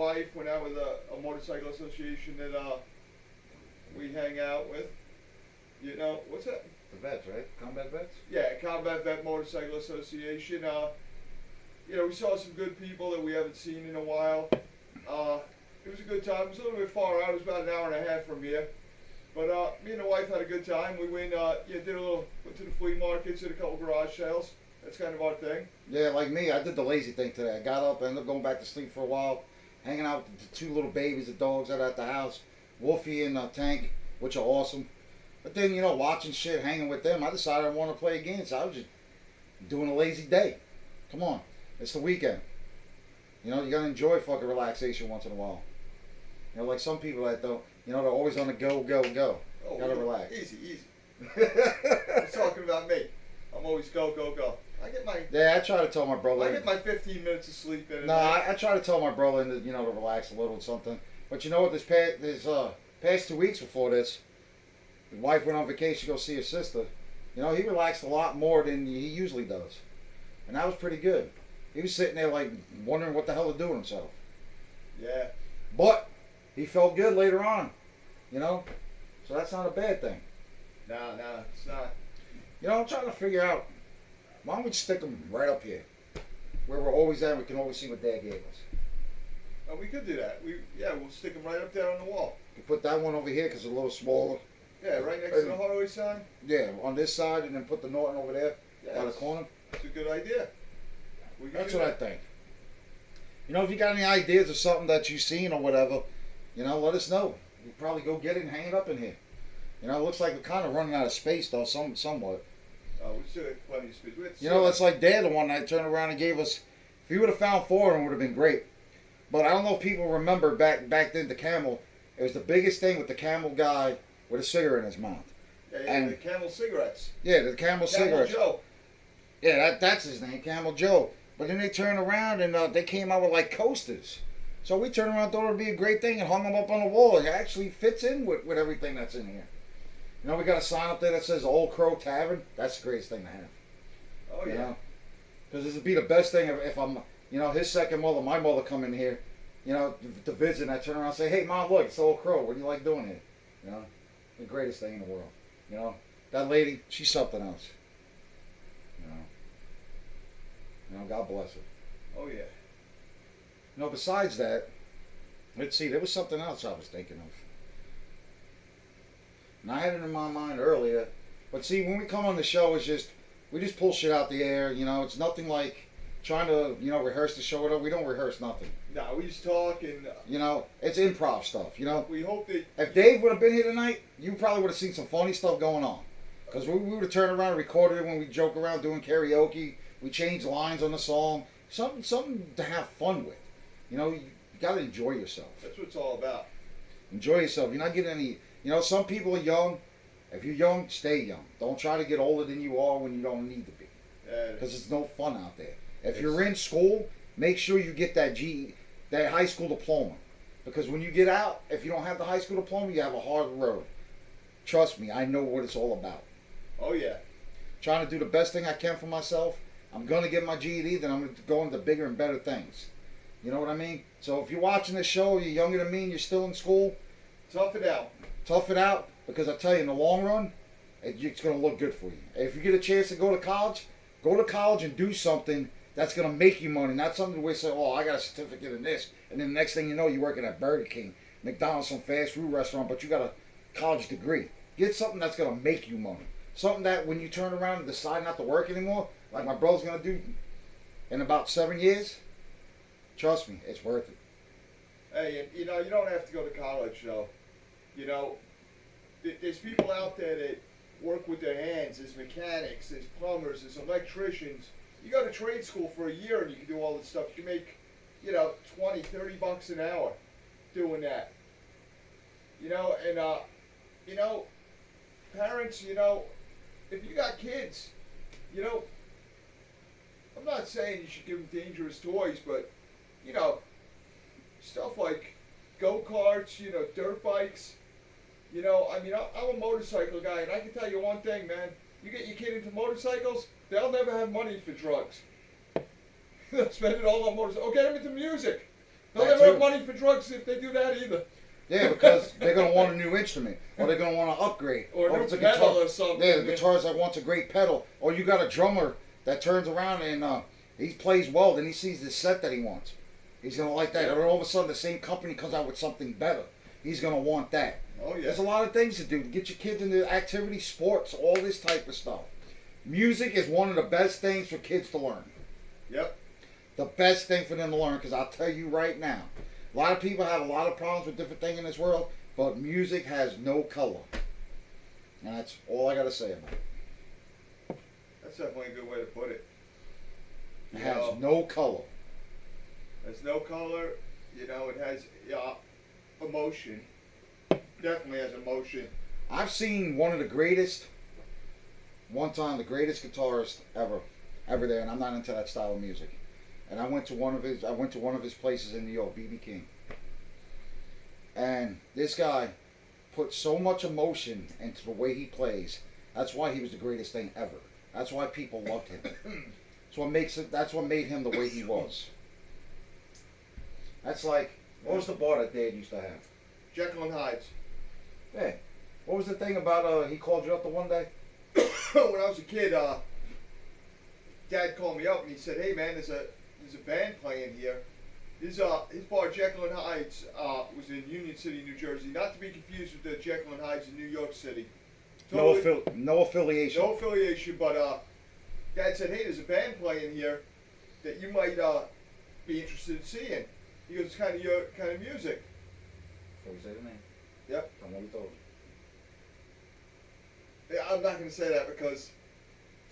wife went out with a motorcycle association that we hang out with. You know, what's that? The vets, right? Combat vets? Yeah, Combat Vet Motorcycle Association. You know, we saw some good people that we haven't seen in a while. It was a good time. It was a little bit far out. It was about an hour and a half from here. But me and the wife had a good time. We went, went to the flea markets, did a couple garage sales. That's kind of our thing. Yeah, like me, I did the lazy thing today. I got up, ended up going back to sleep for a while, hanging out with the two little babies, the dogs that are at the house, Wolfie and Tank, which are awesome. But then, you know, watching shit, hanging with them, I decided I want to play a game. So I was just doing a lazy day. Come on. It's the weekend. You know, you got to enjoy fucking relaxation once in a while. You know, like some people that don't, you know, they're always on the go, go, go. Oh, Got to relax. Easy. You're talking about me. I'm always go, go, go. Yeah, I try to tell my brother. I get my 15 minutes of sleep in. No, I try to tell my brother, you know, to relax a little or something. But you know what? This past 2 weeks before this, his wife went on vacation to go see her sister. You know, he relaxed a lot more than he usually does. And that was pretty good. He was sitting there like wondering what the hell to do with himself. Yeah. But he felt good later on. You know? So that's not a bad thing. No, it's not. You know, I'm trying to figure out, why don't we stick them right up here? Where we're always at, we can always see what Dad gave us. Oh, we could do that. We'll stick them right up there on the wall. We put that one over here because it's a little smaller. Yeah, right next to the hardware sign. Yeah, on this side, and then put the Norton over there, Yeah, by the corner. That's a good idea. That's what I think. You know, if you got any ideas of something that you've seen or whatever, you know, let us know. We'll probably go get it and hang it up in here. You know, it looks like we're kind of running out of space, though, somewhat. We still have plenty of space. You know, it's like Dad, the one that turned around and gave us. If he would have found four of them, it would have been great. But I don't know if people remember back then the Camel. It was the biggest thing with the Camel guy with a cigarette in his mouth. Yeah, and the Camel cigarettes. Yeah, the Camel cigarettes. Joe. Yeah, that's his name, Camel Joe. But then they turned around and they came out with like coasters. So we turned around, thought it would be a great thing, and hung them up on the wall. It actually fits in with everything that's in here. You know, we got a sign up there that says Old Crow Tavern. That's the greatest thing to have. Oh, yeah. You know? Because this would be the best thing if I'm, you know, his second mother, my mother come in here, you know, to visit, and I turn around and say, hey, Mom, look, it's Old Crow. What do you like doing here? You know? The greatest thing in the world. You know? That lady, she's something else. You know, God bless her. Oh, yeah. You know, besides that, let's see, there was something else I was thinking of. And I had it in my mind earlier. But see, when we come on the show, we just pull shit out the air. You know, it's nothing like trying to, you know, rehearse the show. We don't rehearse nothing. No, we just talk and... you know, it's improv stuff, you know. We hope that... If Dave would have been here tonight, you probably would have seen some funny stuff going on. Because we would have turned around and recorded it when we joke around doing karaoke. We change lines on the song. Something to have fun with. You know, you got to enjoy yourself. That's what it's all about. Enjoy yourself. You're not getting any... You know, some people are young. If you're young, stay young. Don't try to get older than you are when you don't need to be. Because there's no fun out there. If you're in school, make sure you get that high school diploma. Because when you get out, if you don't have the high school diploma, you have a hard road. Trust me, I know what it's all about. Oh, yeah. Trying to do the best thing I can for myself. I'm going to get my GED, then I'm going to go into bigger and better things. You know what I mean? So if you're watching this show, you're younger than me, and you're still in school, tough it out. Tough it out, because I tell you, in the long run, it's going to look good for you. If you get a chance to go to college and do something that's going to make you money, not something where you say, oh, I got a certificate in this, and then the next thing you know, you're working at Burger King, McDonald's, some fast food restaurant, but you got a college degree. Get something that's going to make you money. Something that when you turn around and decide not to work anymore, like my brother's going to do in about 7 years, trust me, it's worth it. Hey, you know, you don't have to go to college, though. You know, there's people out there that work with their hands. There's mechanics, there's plumbers, there's electricians. You go to trade school for a year and you can do all this stuff. You make, you know, $20-$30 an hour doing that. You know, and, you know, parents, you know, if you got kids, you know, I'm not saying you should give them dangerous toys, but, you know, stuff like go-karts, you know, dirt bikes. You know, I mean, I'm a motorcycle guy, and I can tell you one thing, man. You get your kid into motorcycles, they'll never have money for drugs. They'll spend it all on motorcycles. Oh, get them into music. They'll That never have too. money for drugs if they do that either. Yeah, because they're gonna want a new instrument, or they're gonna want to upgrade, Or a new it's a pedal guitar. or something. Yeah, the guitarist that wants a great pedal, or you got a drummer that turns around and he plays well, then he sees the set that he wants. He's gonna like that. Yeah. And all of a sudden, the same company comes out with something better. He's gonna want that. Oh, yeah. There's a lot of things to do. Get your kids into activity, sports, all this type of stuff. Music is one of the best things for kids to learn. Yep. The best thing for them to learn, because I'll tell you right now, a lot of people have a lot of problems with different things in this world, but music has no color. And that's all I got to say about it. That's definitely a good way to put it. It You has know, no color. There's no color. You know, it has emotion. Definitely has emotion. I've seen one of the greatest, one time the greatest guitarist ever there, and I'm not into that style of music. And I went to one of his places in New York, B.B. King. And this guy put so much emotion into the way he plays. That's why he was the greatest thing ever. That's why people loved him. That's what made him the way he was. That's like, what was the bar that Dad used to have? Jekyll and Hyde's. Hey, what was the thing about he called you up the one day? When I was a kid, Dad called me up and he said, "Hey man, there's a band playing here. His bar Jekyll and Hyde's was in Union City, New Jersey. Not to be confused with the Jekyll and Hyde's in New York City. No affiliation. No affiliation, but Dad said, "Hey, there's a band playing here that you might be interested in seeing." He goes, "It's kind of your kind of music." Before we say the name. Yep. Tell me what he told you. Yeah, I'm not going to say that because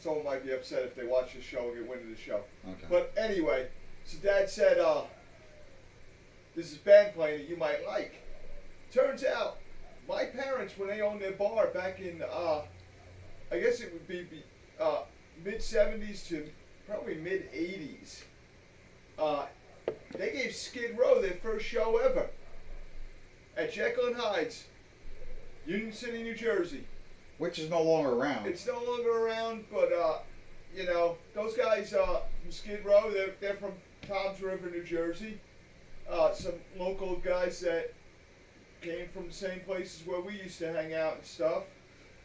someone might be upset if they watch the show and get wind of the show. Okay. But anyway, so Dad said, "This is band playing that you might like." Turns out, my parents, when they owned their bar back in, I guess it would be mid '70s to probably mid '80s, they gave Skid Row their first show ever at Jekyll and Hyde's, Union City, New Jersey. Which is no longer around. It's no longer around, but you know, those guys from Skid Row, they're from Toms River, New Jersey. Some local guys that came from the same places where we used to hang out and stuff.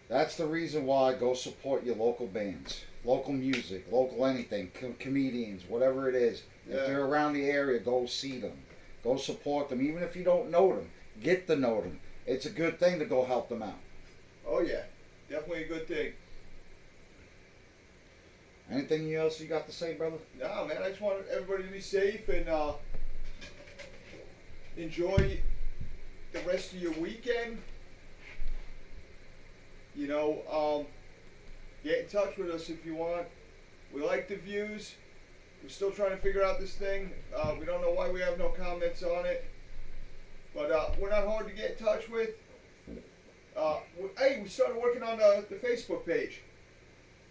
That's the reason why go support your local bands, local music, local anything, comedians, whatever it is. Yeah. If they're around the area, go see them. Go support them. Even if you don't know them, get to know them. It's a good thing to go help them out. Oh yeah, definitely a good thing. Anything else you got to say, brother? No, man, I just want everybody to be safe and enjoy the rest of your weekend. You know, get in touch with us if you want. We like the views. We're still trying to figure out this thing. We don't know why we have no comments on it. But we're not hard to get in touch with. Hey, we started working on the Facebook page.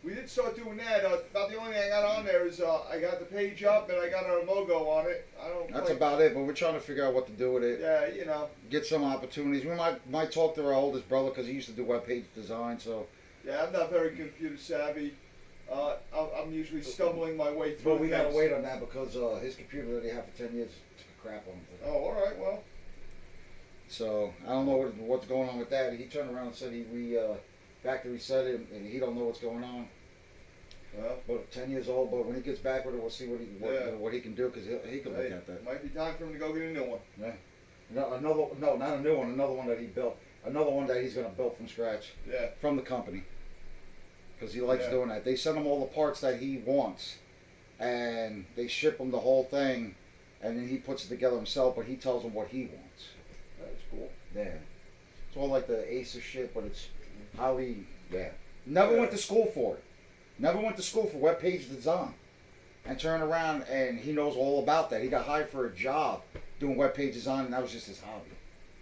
We did start doing that. About the only thing I got on there is I got the page up and I got our logo on it. That's about it, but we're trying to figure out what to do with it. Yeah, you know. Get some opportunities. We might talk to our oldest brother because he used to do web page design. So, Yeah, I'm not very computer savvy. I'm usually stumbling my way through but we gotta things. wait on that because his computer that he had for 10 years took a crap on him. Oh, all right. Well, So I don't know what's going on with that. He turned around and said he factory reset it, and he don't know what's going on. well, But 10 years old. But when he gets back with it, we'll see what he can do because he can look hey, at that. it might be time for him to go get a new one. No, not a new one. Another one that he built. Another one that he's gonna build from scratch Yeah. from the company because he likes Yeah. doing that. They send him all the parts that he wants, and they ship him the whole thing, and then he puts it together himself. But he tells them what he wants. That's cool. Yeah. It's all like the Acer shit, but it's highly, Never went to school for it. Never went to school for web page design. And turned around and he knows all about that. He got hired for a job doing web page design and that was just his hobby.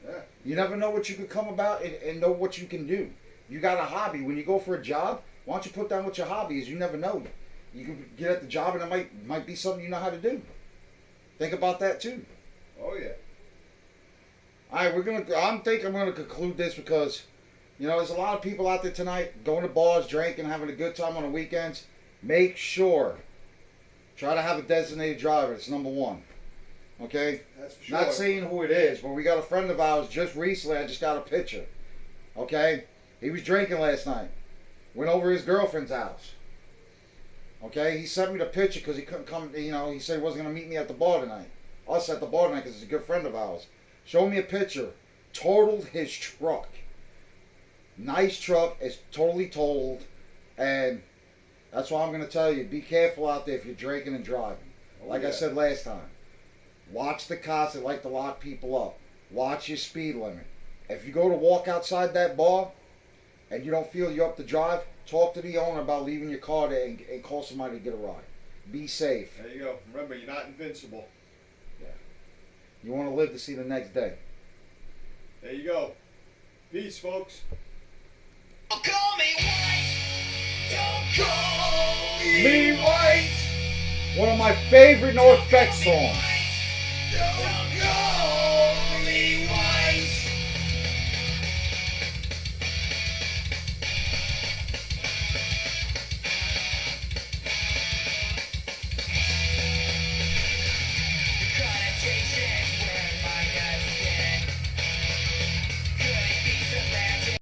Yeah. You never know what you could come about and know what you can do. You got a hobby. When you go for a job, why don't you put down what your hobby is? You never know. You can get at the job and it might be something you know how to do. Think about that too. Oh yeah. All right, I'm gonna conclude this because, you know, there's a lot of people out there tonight going to bars, drinking, having a good time on the weekends. Make sure, try to have a designated driver. It's number one. Okay? That's for sure. Not saying who it is, but we got a friend of ours just recently. I just got a picture. Okay? He was drinking last night. Went over to his girlfriend's house. Okay? He sent me the picture because he couldn't come. You know, he said he wasn't going to meet me at the bar tonight. Us at the bar tonight because he's a good friend of ours. Showed me a picture. Totaled his truck. Nice truck. It's totally totaled. And that's why I'm going to tell you, be careful out there if you're drinking and driving. Like I said last time. Watch the cops that like to lock people up. Watch your speed limit. If you go to walk outside that bar and you don't feel you're up to drive, talk to the owner about leaving your car there and call somebody to get a ride. Be safe. There you go. Remember, you're not invincible. Yeah. You want to live to see the next day. There you go. Peace, folks. Don't call me white. Don't call Me White! One of my favorite No Effects songs.